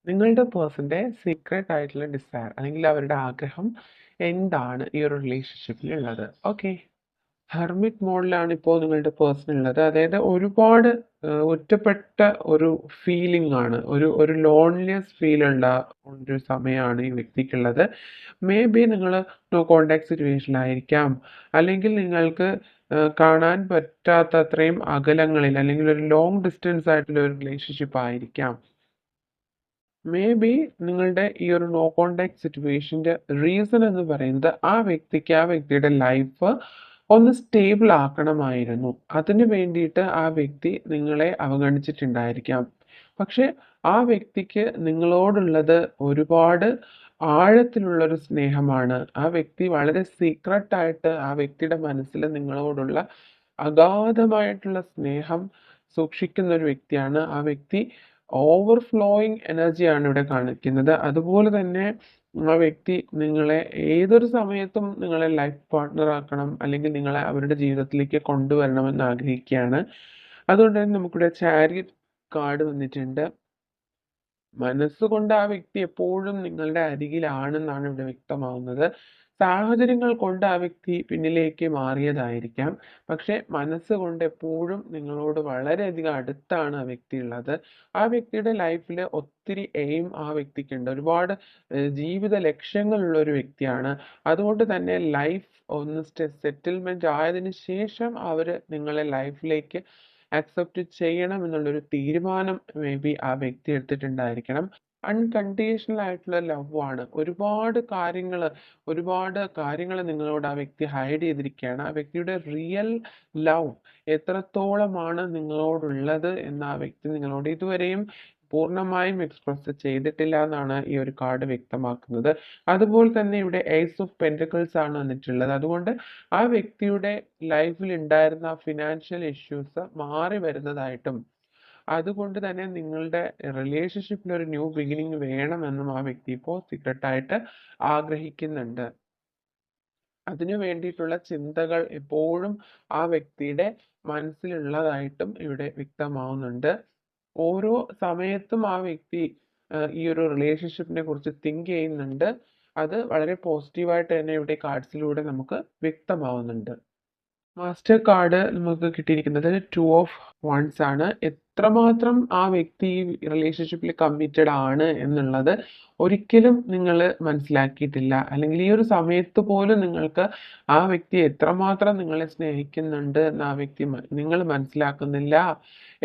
നിങ്ങളുടെ പേഴ്സന്റെ സീക്രട്ട് ആയിട്ടുള്ള ഡിസയർ അല്ലെങ്കിൽ അവരുടെ ആഗ്രഹം എന്താണ് ഈ ഒരു റിലേഷൻഷിപ്പിൽ ഉള്ളത്? ഓക്കെ. ഹെർമിറ്റ് മോഡിലാണ് ഇപ്പോൾ നിങ്ങളുടെ പേഴ്സൺ ഉള്ളത്. അതായത് ഒരുപാട് ഒറ്റപ്പെട്ട ഒരു ഫീലിംഗ് ആണ്. ഒരു ലോൺലിനെസ് ഫീൽ ഉള്ള ഒരു സമയമാണ് ഈ വ്യക്തിക്കുള്ളത്. മേ ബി നിങ്ങൾ നോ കോൺടാക്ട് സിറ്റുവേഷനിലായിരിക്കാം. അല്ലെങ്കിൽ നിങ്ങൾക്ക് കാണാൻ പറ്റാത്ത അത്രയും അകലങ്ങളിൽ അല്ലെങ്കിൽ ഒരു ലോങ് ഡിസ്റ്റൻസ് ആയിട്ടുള്ള ഒരു റിലേഷൻഷിപ്പ് ആയിരിക്കാം. മേ ബി നിങ്ങളുടെ ഈ ഒരു നോ കോൺടാക്ട് സിറ്റുവേഷൻ്റെ റീസൺ എന്ന് പറയുന്നത് ആ വ്യക്തിയുടെ ലൈഫ് ഒന്ന് സ്റ്റേബിൾ ആക്കണമായിരുന്നു. അതിന് വേണ്ടിയിട്ട് ആ വ്യക്തി നിങ്ങളെ അവഗണിച്ചിട്ടുണ്ടായിരിക്കാം. പക്ഷെ ആ വ്യക്തിക്ക് നിങ്ങളോടുള്ളത് ഒരുപാട് ആഴത്തിലുള്ളൊരു സ്നേഹമാണ്. ആ വ്യക്തി വളരെ സീക്രട്ടായിട്ട് ആ വ്യക്തിയുടെ മനസ്സിൽ നിങ്ങളോടുള്ള അഗാധമായിട്ടുള്ള സ്നേഹം സൂക്ഷിക്കുന്ന ഒരു വ്യക്തിയാണ്. ആ വ്യക്തി ഓവർഫ്ലോയിങ് എനർജിയാണ് ഇവിടെ കാണിക്കുന്നത്. അതുപോലെ തന്നെ ആ വ്യക്തി നിങ്ങളെ ഏതൊരു സമയത്തും നിങ്ങളെ ലൈഫ് പാർട്ട്ണർ ആക്കണം, അല്ലെങ്കിൽ നിങ്ങളെ അവരുടെ ജീവിതത്തിലേക്ക് കൊണ്ടുവരണമെന്ന് ആഗ്രഹിക്കുകയാണ്. അതുകൊണ്ട് തന്നെ നമുക്കിവിടെ ചാരിയറ്റ് കാർഡ് വന്നിട്ടുണ്ട്. മനസ്സുകൊണ്ട് ആ വ്യക്തി എപ്പോഴും നിങ്ങളുടെ അരികിലാണെന്നാണ് ഇവിടെ വ്യക്തമാവുന്നത്. സാഹചര്യങ്ങൾ കൊണ്ട് ആ വ്യക്തി പിന്നിലേക്ക് മാറിയതായിരിക്കാം. പക്ഷെ മനസ്സുകൊണ്ട് എപ്പോഴും നിങ്ങളോട് വളരെയധികം അടുത്താണ് ആ വ്യക്തി ഉള്ളത്. ആ വ്യക്തിയുടെ ലൈഫിൽ ഒത്തിരി എയിം ആ വ്യക്തിക്കുണ്ട്. ഒരുപാട് ജീവിത ലക്ഷ്യങ്ങളുള്ള ഒരു വ്യക്തിയാണ്. അതുകൊണ്ട് തന്നെ ലൈഫ് ഒന്ന് സെറ്റിൽമെന്റ് ആയതിനു ശേഷം അവർ നിങ്ങളെ ലൈഫിലേക്ക് അക്സെപ്റ്റ് ചെയ്യണം എന്നുള്ളൊരു തീരുമാനം മേ ബി ആ വ്യക്തി എടുത്തിട്ടുണ്ടായിരിക്കണം. അൺകണ്ടീഷണൽ ആയിട്ടുള്ള ലവ് ആണ്. ഒരുപാട് കാര്യങ്ങൾ നിങ്ങളോട് ആ വ്യക്തി ഹൈഡ് ചെയ്തിരിക്കുകയാണ്. ആ വ്യക്തിയുടെ റിയൽ ലവ് എത്രത്തോളമാണ് നിങ്ങളോടുള്ളത് എന്ന് ആ വ്യക്തി നിങ്ങളോട് ഇതുവരെയും പൂർണ്ണമായും എക്സ്പ്രസ് ചെയ്തിട്ടില്ല എന്നാണ് ഈ ഒരു കാർഡ് വ്യക്തമാക്കുന്നത്. അതുപോലെ തന്നെ ഇവിടെ ഏസ് ഓഫ് പെന്റക്കിൾസ് ആണ് വന്നിട്ടുള്ളത്. അതുകൊണ്ട് ആ വ്യക്തിയുടെ ലൈഫിൽ ഉണ്ടായിരുന്ന ഫിനാൻഷ്യൽ ഇഷ്യൂസ് മാറി വരുന്നതായിട്ടും, അതുകൊണ്ട് തന്നെ നിങ്ങളുടെ റിലേഷൻഷിപ്പിൽ ഒരു ന്യൂ ബിഗിനിങ് വേണമെന്നും ആ വ്യക്തി ഇപ്പോൾ സീക്രട്ടായിട്ട് ആഗ്രഹിക്കുന്നുണ്ട്. അതിനു വേണ്ടിയിട്ടുള്ള ചിന്തകൾ എപ്പോഴും ആ വ്യക്തിയുടെ മനസ്സിലുള്ളതായിട്ടും ഇവിടെ വ്യക്തമാവുന്നുണ്ട്. ഓരോ സമയത്തും ആ വ്യക്തി ഈ ഒരു റിലേഷൻഷിപ്പിനെ കുറിച്ച് തിങ്ക് ചെയ്യുന്നുണ്ട്. അത് വളരെ പോസിറ്റീവായിട്ട് തന്നെ ഇവിടെ കാർഡ്സിലൂടെ നമുക്ക് വ്യക്തമാവുന്നുണ്ട്. മാസ്റ്റർ കാർഡ് നമുക്ക് കിട്ടിയിരിക്കുന്നത് 2 ഓഫ് വൺസ് ആണ്. എത്രമാത്രം ആ വ്യക്തി ഈ റിലേഷൻഷിപ്പിൽ കമ്മിറ്റഡ് ആണ് എന്നുള്ളത് ഒരിക്കലും നിങ്ങൾ മനസ്സിലാക്കിയിട്ടില്ല. അല്ലെങ്കിൽ ഈ ഒരു സമയത്ത് പോലും നിങ്ങൾക്ക് ആ വ്യക്തി എത്രമാത്രം നിങ്ങളെ സ്നേഹിക്കുന്നുണ്ട് എന്ന് ആ വ്യക്തി നിങ്ങൾ മനസ്സിലാക്കുന്നില്ല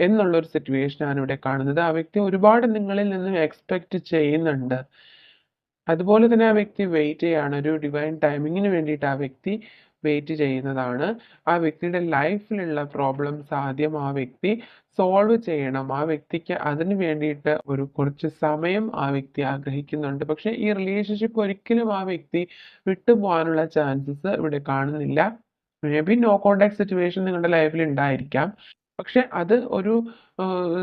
എന്നുള്ളൊരു സിറ്റുവേഷനാണ് ഇവിടെ കാണുന്നത്. ആ വ്യക്തി ഒരുപാട് നിങ്ങളിൽ നിന്നും എക്സ്പെക്റ്റ് ചെയ്യുന്നുണ്ട്. അതുപോലെ തന്നെ ആ വ്യക്തി വെയിറ്റ് ചെയ്യാണ്. ഒരു ഡിവൈൻ ടൈമിങ്ങിന് വേണ്ടിയിട്ട് ആ വ്യക്തി വെയിറ്റ് ചെയ്യുന്നതാണ്. ആ വ്യക്തിയുടെ ലൈഫിലുള്ള പ്രോബ്ലംസ് ആദ്യം ആ വ്യക്തി സോൾവ് ചെയ്യണം. ആ വ്യക്തിക്ക് അതിന് വേണ്ടിയിട്ട് കുറച്ച് സമയം ആ വ്യക്തി ആഗ്രഹിക്കുന്നുണ്ട്. പക്ഷെ ഈ റിലേഷൻഷിപ്പ് ഒരിക്കലും ആ വ്യക്തി വിട്ടുപോകാനുള്ള ചാൻസസ് ഇവിടെ കാണുന്നില്ല. Maybe no contact situation നിങ്ങളുടെ ലൈഫിൽ ഉണ്ടായിരിക്കാം. പക്ഷെ അത് ഒരു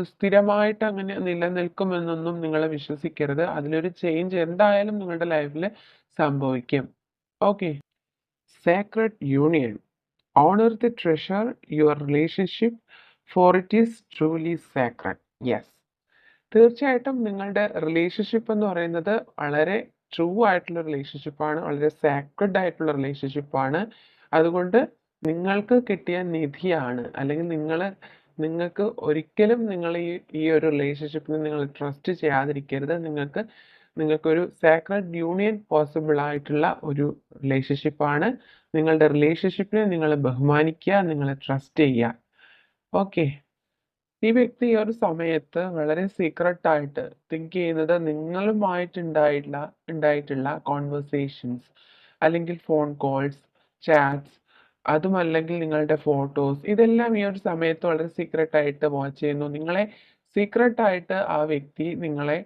സ്ഥിരമായിട്ട് അങ്ങനെ നിലനിൽക്കുമെന്നൊന്നും നിങ്ങൾ വിശ്വസിക്കരുത്. അതിലൊരു ചേഞ്ച് എന്തായാലും നിങ്ങളുടെ ലൈഫിൽ സംഭവിക്കും. Okay. Sacred union. Honor the treasure your relationship for it is truly sacred. Yes. തീർച്ചയായിട്ടും നിങ്ങളുടെ റിലേഷൻഷിപ്പ് എന്ന് പറയുന്നത് വളരെ ട്രൂ ആയിട്ടുള്ള റിലേഷൻഷിപ്പാണ്. വളരെ സാക്രഡ് ആയിട്ടുള്ള റിലേഷൻഷിപ്പാണ്. അതുകൊണ്ട് നിങ്ങൾക്ക് കിട്ടിയ നിധിയാണ്. അല്ലെങ്കിൽ നിങ്ങൾക്ക് ഒരിക്കലും നിങ്ങൾ ഈ ഒരു റിലേഷൻഷിപ്പിനെ നിങ്ങൾ ട്രസ്റ്റ് ചെയ്യാതിരിക്കരുത്. നിങ്ങൾക്കൊരു സാക്രഡ് യൂണിയൻ പോസിബിൾ ആയിട്ടുള്ള ഒരു റിലേഷൻഷിപ്പാണ്. നിങ്ങളുടെ റിലേഷൻഷിപ്പിനെ നിങ്ങൾ ബഹുമാനിക്കുക, നിങ്ങൾ ട്രസ്റ്റ് ചെയ്യുക. ഓക്കെ. ഈ വ്യക്തി ഈ ഒരു സമയത്ത് വളരെ സീക്രട്ടായിട്ട് തിങ്ക് ചെയ്യുന്നത് ഉണ്ടായിട്ടുള്ള കോൺവെർസേഷൻസ്, അല്ലെങ്കിൽ ഫോൺ കോൾസ്, ചാറ്റ്സ്, അതുമല്ലെങ്കിൽ നിങ്ങളുടെ ഫോട്ടോസ്, ഇതെല്ലാം ഈ ഒരു സമയത്ത് വളരെ സീക്രട്ടായിട്ട് വാച്ച് ചെയ്യുന്നു. സീക്രട്ടായിട്ട് ആ വ്യക്തി നിങ്ങളെ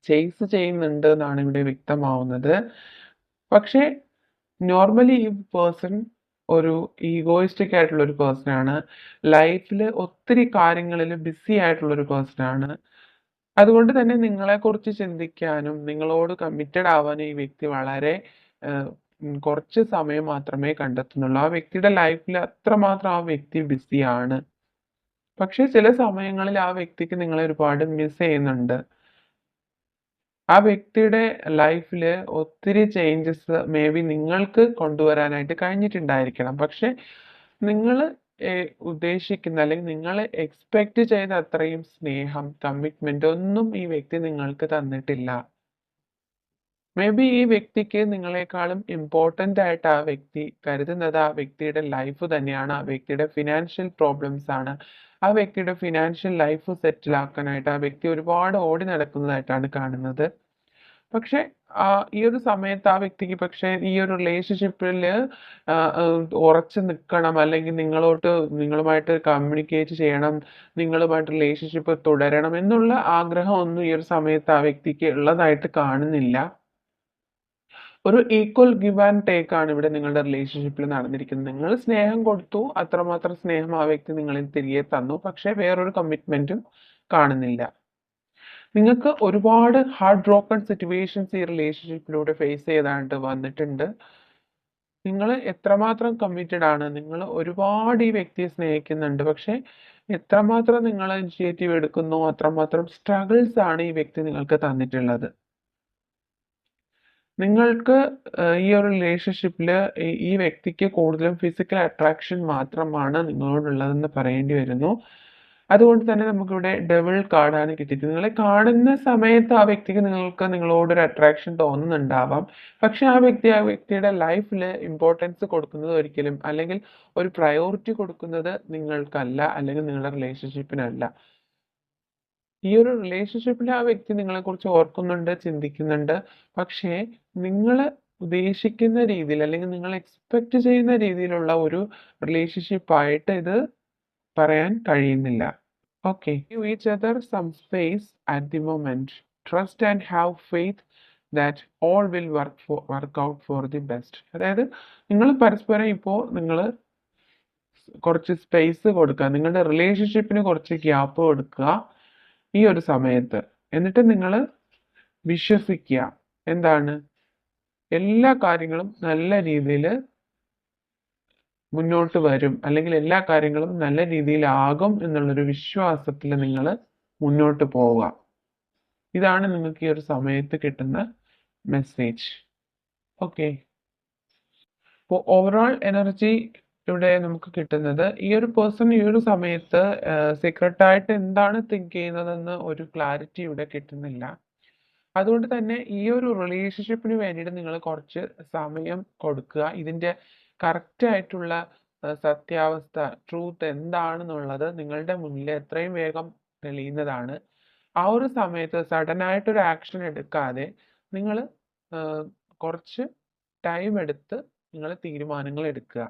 ചേസ് ചെയ്യുന്നുണ്ട് എന്നാണ് ഇവിടെ വ്യക്തമാവുന്നത്. പക്ഷേ നോർമലി ഈ പേഴ്സൺ ഒരു ഈഗോയിസ്റ്റിക് ആയിട്ടുള്ള ഒരു പേഴ്സൺ ആണ്. ലൈഫിൽ ഒത്തിരി കാര്യങ്ങളിൽ ബിസി ആയിട്ടുള്ള ഒരു പേഴ്സൺ ആണ്. അതുകൊണ്ട് തന്നെ നിങ്ങളെക്കുറിച്ച് ചിന്തിക്കാനും നിങ്ങളോട് കമ്മിറ്റഡ് ആവാനും ഈ വ്യക്തി വളരെ കുറച്ച് സമയം മാത്രമേ കണ്ടെത്തുന്നുള്ളൂ. ആ വ്യക്തിയുടെ ലൈഫിൽ അത്രമാത്രം ആ വ്യക്തി ബിസിയാണ്. പക്ഷേ ചില സമയങ്ങളിൽ ആ വ്യക്തിക്ക് നിങ്ങളെ ഒരുപാട് മിസ് ചെയ്യുന്നുണ്ട്. ആ വ്യക്തിയുടെ ലൈഫിൽ ഒത്തിരി ചേഞ്ചസ് മേ ബി നിങ്ങൾക്ക് കൊണ്ടുവരാനായിട്ട് കഴിഞ്ഞിട്ടുണ്ടായിരിക്കണം. പക്ഷെ നിങ്ങൾ ഉദ്ദേശിക്കുന്ന അല്ലെങ്കിൽ നിങ്ങൾ എക്സ്പെക്റ്റ് ചെയ്ത അത്രയും സ്നേഹം, കമ്മിറ്റ്മെന്റ് ഒന്നും ഈ വ്യക്തി നിങ്ങൾക്ക് തന്നിട്ടില്ല. മേ ബി ഈ വ്യക്തിക്ക് നിങ്ങളെക്കാളും ഇമ്പോർട്ടൻ്റ് ആയിട്ട് ആ വ്യക്തി കരുതുന്നത് ആ വ്യക്തിയുടെ ലൈഫ് തന്നെയാണ്. ആ വ്യക്തിയുടെ ഫിനാൻഷ്യൽ പ്രോബ്ലംസ് ആണ്. ആ വ്യക്തിയുടെ ഫിനാൻഷ്യൽ ലൈഫ് സെറ്റിൽ ആക്കാനായിട്ട് ആ വ്യക്തി ഒരുപാട് ഓടി നടക്കുന്നതായിട്ടാണ് കാണുന്നത്. പക്ഷെ ഈ ഒരു സമയത്ത് ആ വ്യക്തിക്ക് പക്ഷേ ഈ ഒരു റിലേഷൻഷിപ്പില് ഉറച്ചു നിൽക്കണം, അല്ലെങ്കിൽ നിങ്ങളുമായിട്ട് കമ്മ്യൂണിക്കേറ്റ് ചെയ്യണം, നിങ്ങളുമായിട്ട് റിലേഷൻഷിപ്പ് തുടരണം എന്നുള്ള ആഗ്രഹമൊന്നും ഈ ഒരു സമയത്ത് ആ വ്യക്തിക്ക് ഉള്ളതായിട്ട് കാണുന്നില്ല. ഒരു ഈക്വൽ ഗിവ് ആൻഡ് ടേക്ക് ആണ് ഇവിടെ നിങ്ങളുടെ റിലേഷൻഷിപ്പിൽ നടന്നിരിക്കുന്നത്. നിങ്ങൾ സ്നേഹം കൊടുത്തു, അത്രമാത്രം സ്നേഹം ആ വ്യക്തി നിങ്ങളിൽ തിരികെ തന്നു. പക്ഷെ വേറൊരു കമ്മിറ്റ്മെന്റും കാണുന്നില്ല. നിങ്ങൾക്ക് ഒരുപാട് ഹാർട്ട് ബ്രോക്കൺ സിറ്റുവേഷൻസ് ഈ റിലേഷൻഷിപ്പിലൂടെ ഫേസ് ചെയ്തായിട്ട് വന്നിട്ടുണ്ട്. നിങ്ങൾ എത്രമാത്രം കമ്മിറ്റഡ് ആണ്, നിങ്ങൾ ഒരുപാട് ഈ വ്യക്തിയെ സ്നേഹിക്കുന്നുണ്ട്. പക്ഷെ എത്രമാത്രം നിങ്ങൾ ഇനിഷ്യേറ്റീവ് എടുക്കുന്നു, അത്രമാത്രം സ്ട്രഗിൾസ് ആണ് ഈ വ്യക്തി നിങ്ങൾക്ക് തന്നിട്ടുള്ളത്. നിങ്ങൾക്ക് ഈ ഒരു റിലേഷൻഷിപ്പിൽ ഈ വ്യക്തിക്ക് കൂടുതലും ഫിസിക്കൽ അട്രാക്ഷൻ മാത്രമാണ് നിങ്ങളോടുള്ളതെന്ന് പറയേണ്ടി വരുന്നു. അതുകൊണ്ട് തന്നെ നമുക്കിവിടെ ഡബിൾ കാർഡാണ് കിട്ടിയത്. നിങ്ങളെ കാണുന്ന സമയത്ത് ആ വ്യക്തിക്ക് നിങ്ങളോടൊരു അട്രാക്ഷൻ തോന്നുന്നുണ്ടാവാം. പക്ഷെ ആ വ്യക്തിയുടെ ലൈഫിൽ ഇമ്പോർട്ടൻസ് കൊടുക്കുന്നത് ഒരിക്കലും, അല്ലെങ്കിൽ ഒരു പ്രയോറിറ്റി കൊടുക്കുന്നത് നിങ്ങൾക്കല്ല, അല്ലെങ്കിൽ നിങ്ങളുടെ റിലേഷൻഷിപ്പിനല്ല. ഈ ഒരു റിലേഷൻഷിപ്പിൽ ആ വ്യക്തി നിങ്ങളെക്കുറിച്ച് ഓർക്കുന്നുണ്ട്, ചിന്തിക്കുന്നുണ്ട്. പക്ഷേ നിങ്ങൾ ഉദ്ദേശിക്കുന്ന രീതിയിൽ, അല്ലെങ്കിൽ നിങ്ങൾ എക്സ്പെക്റ്റ് ചെയ്യുന്ന രീതിയിലുള്ള ഒരു റിലേഷൻഷിപ്പ് ആയിട്ട് ഇത് പറയാൻ കഴിയുന്നില്ല. Okay. Give each other some space at the moment. Trust and have faith that all will work out for the best. അതായത് നിങ്ങൾ പരസ്പരം ഇപ്പോൾ നിങ്ങൾ കുറച്ച് സ്പേസ് കൊടുക്കുക, നിങ്ങളുടെ റിലേഷൻഷിപ്പിന് കുറച്ച് ഗ്യാപ്പ് കൊടുക്കുക ഈ ഒരു സമയത്ത്. എന്നിട്ട് നിങ്ങൾ വിശ്വസിക്കുക, എന്താണ്, എല്ലാ കാര്യങ്ങളും നല്ല രീതിയിൽ മുന്നോട്ട് വരും, അല്ലെങ്കിൽ എല്ലാ കാര്യങ്ങളും നല്ല രീതിയിലാകും എന്നുള്ളൊരു വിശ്വാസത്തിൽ നിങ്ങൾ മുന്നോട്ട് പോവുക. ഇതാണ് നിങ്ങൾക്ക് ഈ ഒരു സമയത്ത് കിട്ടുന്ന മെസ്സേജ്. ഓക്കെ. അപ്പോൾ ഓവറോൾ എനർജി ഇവിടെ നമുക്ക് കിട്ടുന്നത്, ഈ ഒരു പേഴ്സൺ ഈ ഒരു സമയത്ത് സീക്രട്ടായിട്ട് എന്താണ് തിങ്ക് ചെയ്യുന്നതെന്ന് ഒരു ക്ലാരിറ്റി ഇവിടെ കിട്ടുന്നില്ല. അതുകൊണ്ട് തന്നെ ഈ ഒരു റിലേഷൻഷിപ്പിന് വേണ്ടിയിട്ട് നിങ്ങൾ കുറച്ച് സമയം കൊടുക്കുക. ഇതിൻ്റെ കറക്റ്റ് ആയിട്ടുള്ള സത്യാവസ്ഥ, ട്രൂത്ത് എന്താണെന്നുള്ളത് നിങ്ങളുടെ മുന്നിൽ എത്രയും വേഗം തെളിയുന്നതാണ്. ആ ഒരു സമയത്ത് സഡനായിട്ടൊരു ആക്ഷൻ എടുക്കാതെ നിങ്ങൾ കുറച്ച് ടൈം എടുത്ത് നിങ്ങൾ തീരുമാനങ്ങൾ എടുക്കുക.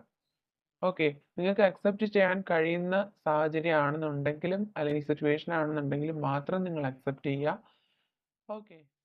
ഓക്കെ. നിങ്ങൾക്ക് അക്സെപ്റ്റ് ചെയ്യാൻ കഴിയുന്ന സാഹചര്യം ആണെന്നുണ്ടെങ്കിലും, അല്ലെങ്കിൽ സിറ്റുവേഷൻ ആണെന്നുണ്ടെങ്കിലും മാത്രം നിങ്ങൾ അക്സെപ്റ്റ് ചെയ്യുക. ഓക്കെ.